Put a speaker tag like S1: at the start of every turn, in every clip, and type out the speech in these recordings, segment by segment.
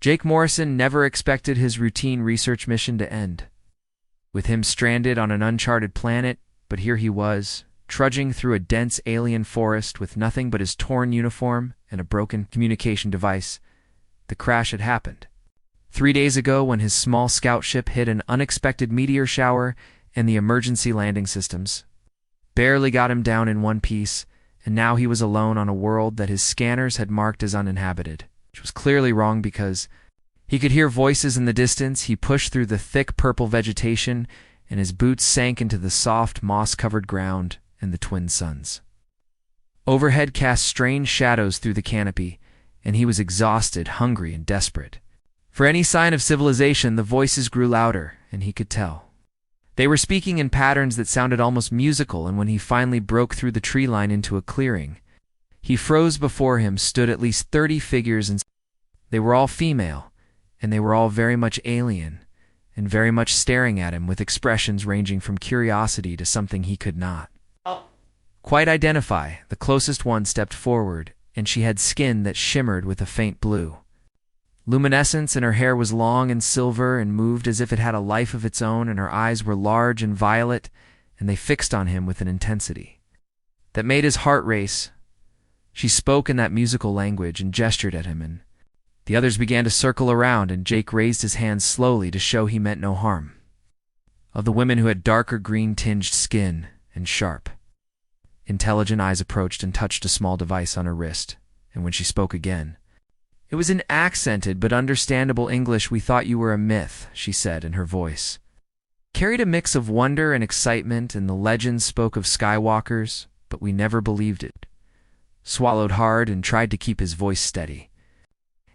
S1: Jake Morrison never expected his routine research mission to end, with him stranded on an uncharted planet, but here he was, trudging through a dense alien forest with nothing but his torn uniform and a broken communication device. The crash had happened 3 days ago when his small scout ship hit an unexpected meteor shower, and the emergency landing systems barely got him down in one piece, and now he was alone on a world that his scanners had marked as uninhabited, which was clearly wrong because he could hear voices in the distance. He pushed through the thick purple vegetation, and his boots sank into the soft, moss-covered ground and the twin suns. Overhead cast strange shadows through the canopy, and he was exhausted, hungry, and desperate. For any sign of civilization, the voices grew louder, and he could tell. They were speaking in patterns that sounded almost musical, and when he finally broke through the tree line into a clearing, he froze. Before him stood at least 30 figures, and they were all female, and they were all very much alien, and very much staring at him with expressions ranging from curiosity to something he could not quite identify. The closest one stepped forward, and she had skin that shimmered with a faint blue luminescence, and her hair was long and silver and moved as if it had a life of its own, and her eyes were large and violet, and they fixed on him with an intensity that made his heart race. She spoke in that musical language and gestured at him, and the others began to circle around, and Jake raised his hands slowly to show he meant no harm. Of the women who had darker green-tinged skin and sharp, intelligent eyes approached and touched a small device on her wrist, and when she spoke again, it was in accented but understandable English. "We thought you were a myth," she said, and her voice carried a mix of wonder and excitement, and the legends spoke of skywalkers, but we never believed it. Swallowed hard and tried to keep his voice steady.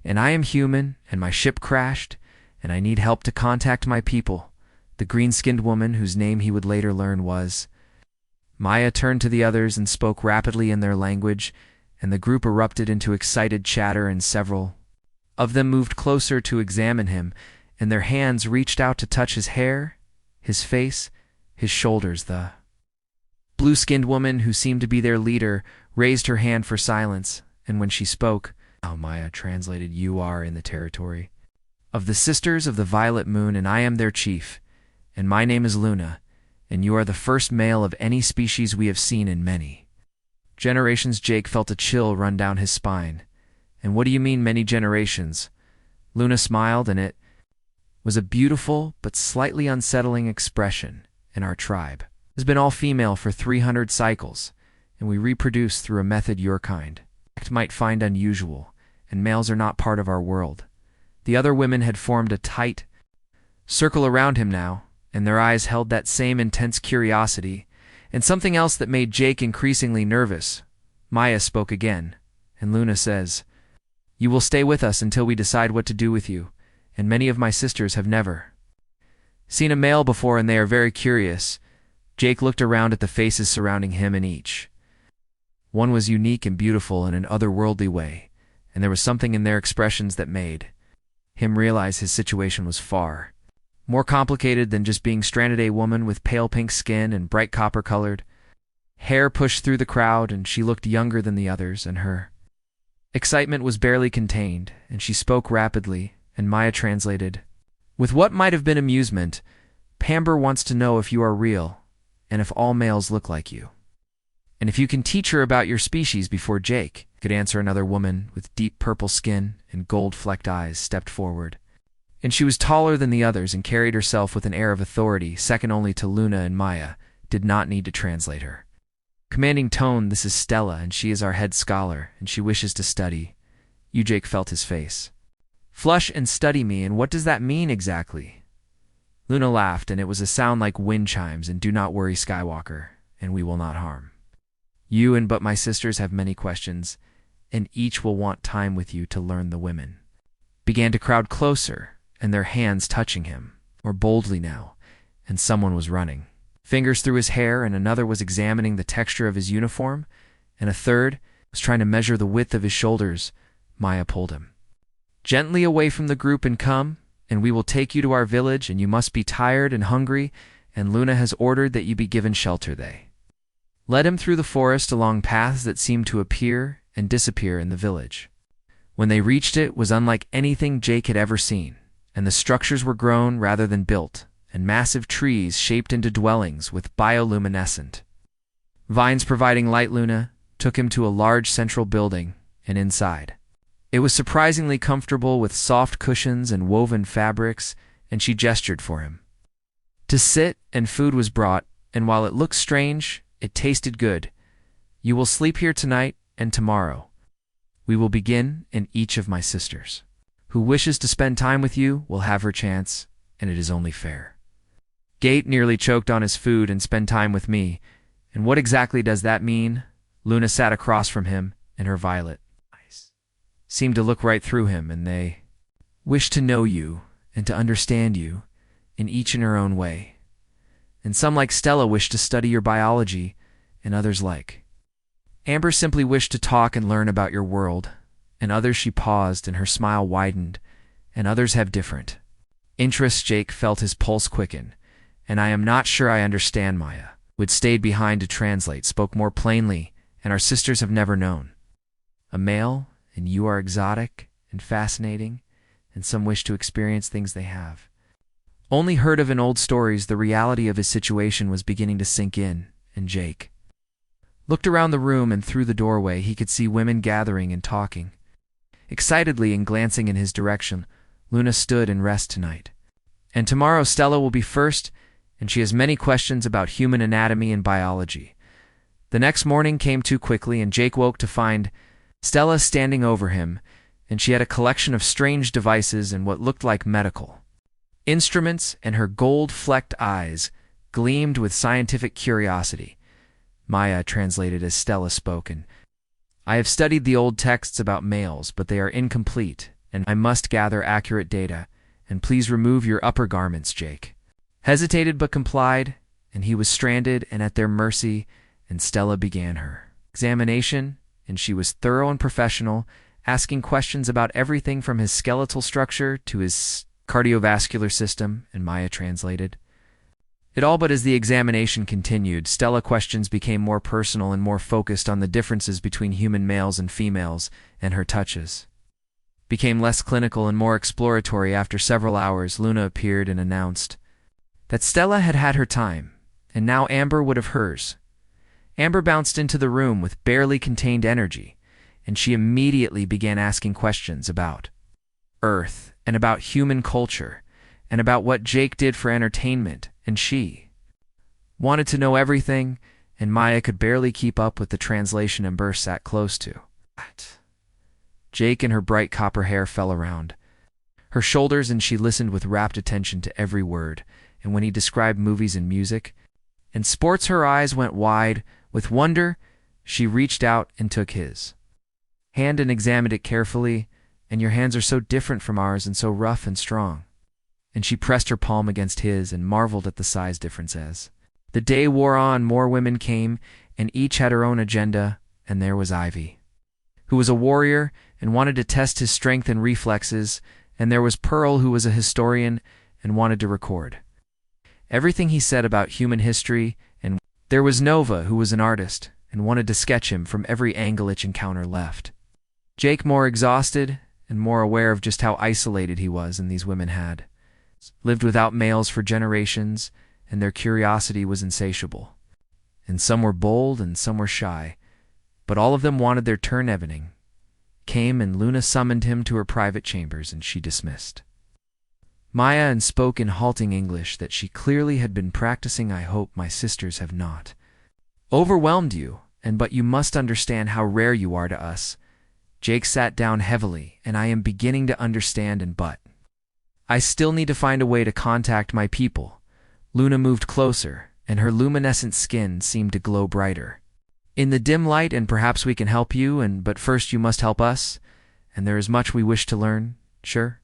S1: "And I am human, and my ship crashed, and I need help to contact my people." The green-skinned woman, whose name he would later learn was Maya, turned to the others and spoke rapidly in their language, and the group erupted into excited chatter, and several of them moved closer to examine him, and their hands reached out to touch his hair, his face, his shoulders. The blue-skinned woman, who seemed to be their leader, raised her hand for silence, and when she spoke, Maya translated, "You are in the territory of the Sisters of the Violet Moon, and I am their chief, and my name is Luna, and you are the first male of any species we have seen in many generations." Jake felt a chill run down his spine. "And what do you mean, many generations?" Luna smiled, and it was a beautiful but slightly unsettling expression. "In our tribe has been all female for 300 cycles, and we reproduce through a method your kind might find unusual, and males are not part of our world." The other women had formed a tight circle around him now, and their eyes held that same intense curiosity, and something else that made Jake increasingly nervous. Maya spoke again, and Luna says, "You will stay with us until we decide what to do with you, and many of my sisters have never seen a male before, and they are very curious." Jake looked around at the faces surrounding him, and each one was unique and beautiful in an otherworldly way, and there was something in their expressions that made him realize his situation was far more complicated than just being stranded. A woman with pale pink skin and bright copper-colored hair pushed through the crowd, and she looked younger than the others, and her excitement was barely contained, and she spoke rapidly, and Maya translated. With what might have been amusement, "Pamber wants to know if you are real, and if all males look like you, and if you can teach her about your species." Before Jake could answer, another woman with deep purple skin and gold-flecked eyes stepped forward, and she was taller than the others and carried herself with an air of authority second only to Luna, and Maya did not need to translate her commanding tone. "This is Stella, and she is our head scholar, and she wishes to study you." Jake felt his face flush. "And study me, and what does that mean exactly?" Luna laughed, and it was a sound like wind chimes, and "Do not worry, Skywalker, and we will not harm you, and but my sisters have many questions, and each will want time with you to learn." The women began to crowd closer, and their hands touching him more boldly now, and someone was running fingers through his hair, and another was examining the texture of his uniform, and a third was trying to measure the width of his shoulders. Maya pulled him gently away from the group. "And come, and we will take you to our village, and you must be tired and hungry, and Luna has ordered that you be given shelter." They led him through the forest along paths that seemed to appear and disappear in the village, When they reached it was unlike anything Jake had ever seen, and the structures were grown rather than built, and massive trees shaped into dwellings with bioluminescent vines providing light. Luna took him to a large central building, and inside, it was surprisingly comfortable with soft cushions and woven fabrics, and she gestured for him to sit, and food was brought, and while it looked strange, it tasted good. You will sleep here tonight, and tomorrow we will begin, and each of my sisters who wishes to spend time with you will have her chance, and it is only fair. Gate nearly choked on his food and spend time with me, and what exactly does that mean? Luna sat across from him, and her violet eyes seemed to look right through him, and they wished to know you and to understand you, in each in her own way. And some, like Stella, wished to study your biology, and others, like Amber, simply wished to talk and learn about your world, and others. She paused, and her smile widened, and others have different interests. Jake felt his pulse quicken. And I am not sure I understand. Maya, who had stayed behind to translate, spoke more plainly, and our sisters have never known a male, and you are exotic and fascinating, and some wish to experience things they have only heard of in old stories. The reality of his situation was beginning to sink in, and Jake looked around the room, and through the doorway he could see women gathering and talking excitedly, and glancing in his direction. Luna stood and rest tonight, and tomorrow Stella will be first, and she has many questions about human anatomy and biology. The next morning came too quickly, and Jake woke to find Stella standing over him, and she had a collection of strange devices and what looked like medical instruments, and her gold-flecked eyes gleamed with scientific curiosity. Maya translated as Stella spoke, and I have studied the old texts about males, but they are incomplete, and I must gather accurate data, and please remove your upper garments. Jake hesitated but complied, and he was stranded and at their mercy, and Stella began her examination, and she was thorough and professional, asking questions about everything from his skeletal structure to his cardiovascular system, and Maya translated it all. But as the examination continued, Stella questions became more personal and more focused on the differences between human males and females, and her touches became less clinical and more exploratory. After several hours, Luna appeared and announced that Stella had had her time, and now Amber would have hers. Amber bounced into the room with barely contained energy, and she immediately began asking questions about Earth, and about human culture, and about what Jake did for entertainment, and she wanted to know everything, and Maya could barely keep up with the translation. Amber sat close to Jake, and her bright copper hair fell around her shoulders, and she listened with rapt attention to every word, and when he described movies and music and sports, her eyes went wide with wonder. She reached out and took his hand and examined it carefully. And your hands are so different from ours, and so rough and strong. And she pressed her palm against his and marveled at the size difference. As the day wore on, more women came, and each had her own agenda, and there was Ivy, who was a warrior and wanted to test his strength and reflexes, and there was Pearl, who was a historian and wanted to record everything he said about human history, and there was Nova, who was an artist and wanted to sketch him from every angle each encounter left Jake more exhausted and more aware of just how isolated he was, and these women had lived without males for generations, and their curiosity was insatiable. And some were bold and some were shy, but all of them wanted their turn. Evening came, and Luna summoned him to her private chambers, and she dismissed Maya and spoke in halting English that she clearly had been practicing. I hope my sisters have not overwhelmed you, but you must understand how rare you are to us. Jake sat down heavily, and I am beginning to understand, but I still need to find a way to contact my people. Luna moved closer, and her luminescent skin seemed to glow brighter in the dim light, and perhaps we can help you, but first you must help us, and there is much we wish to learn. Sure.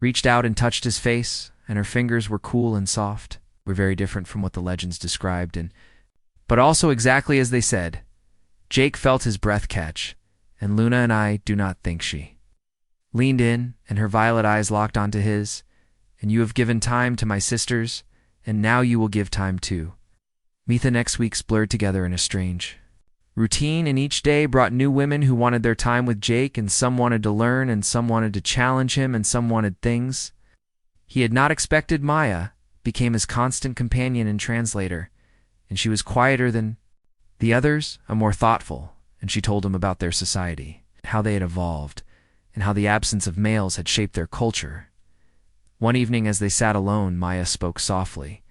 S1: Reached out and touched his face, and her fingers were cool and soft. Were very different from what the legends described, but also exactly as they said. Jake felt his breath catch, and Luna and I do not think she leaned in, and her violet eyes locked onto his. And you have given time to my sisters, and now you will give time too. Mitha next week's blurred together in a strange Routine in each day brought new women who wanted their time with Jake, and some wanted to learn, and some wanted to challenge him, and some wanted things. He had not expected Maya became his constant companion and translator, and she was quieter than the others, and more thoughtful, and she told him about their society, how they had evolved, and how the absence of males had shaped their culture. One evening as they sat alone, Maya spoke softly.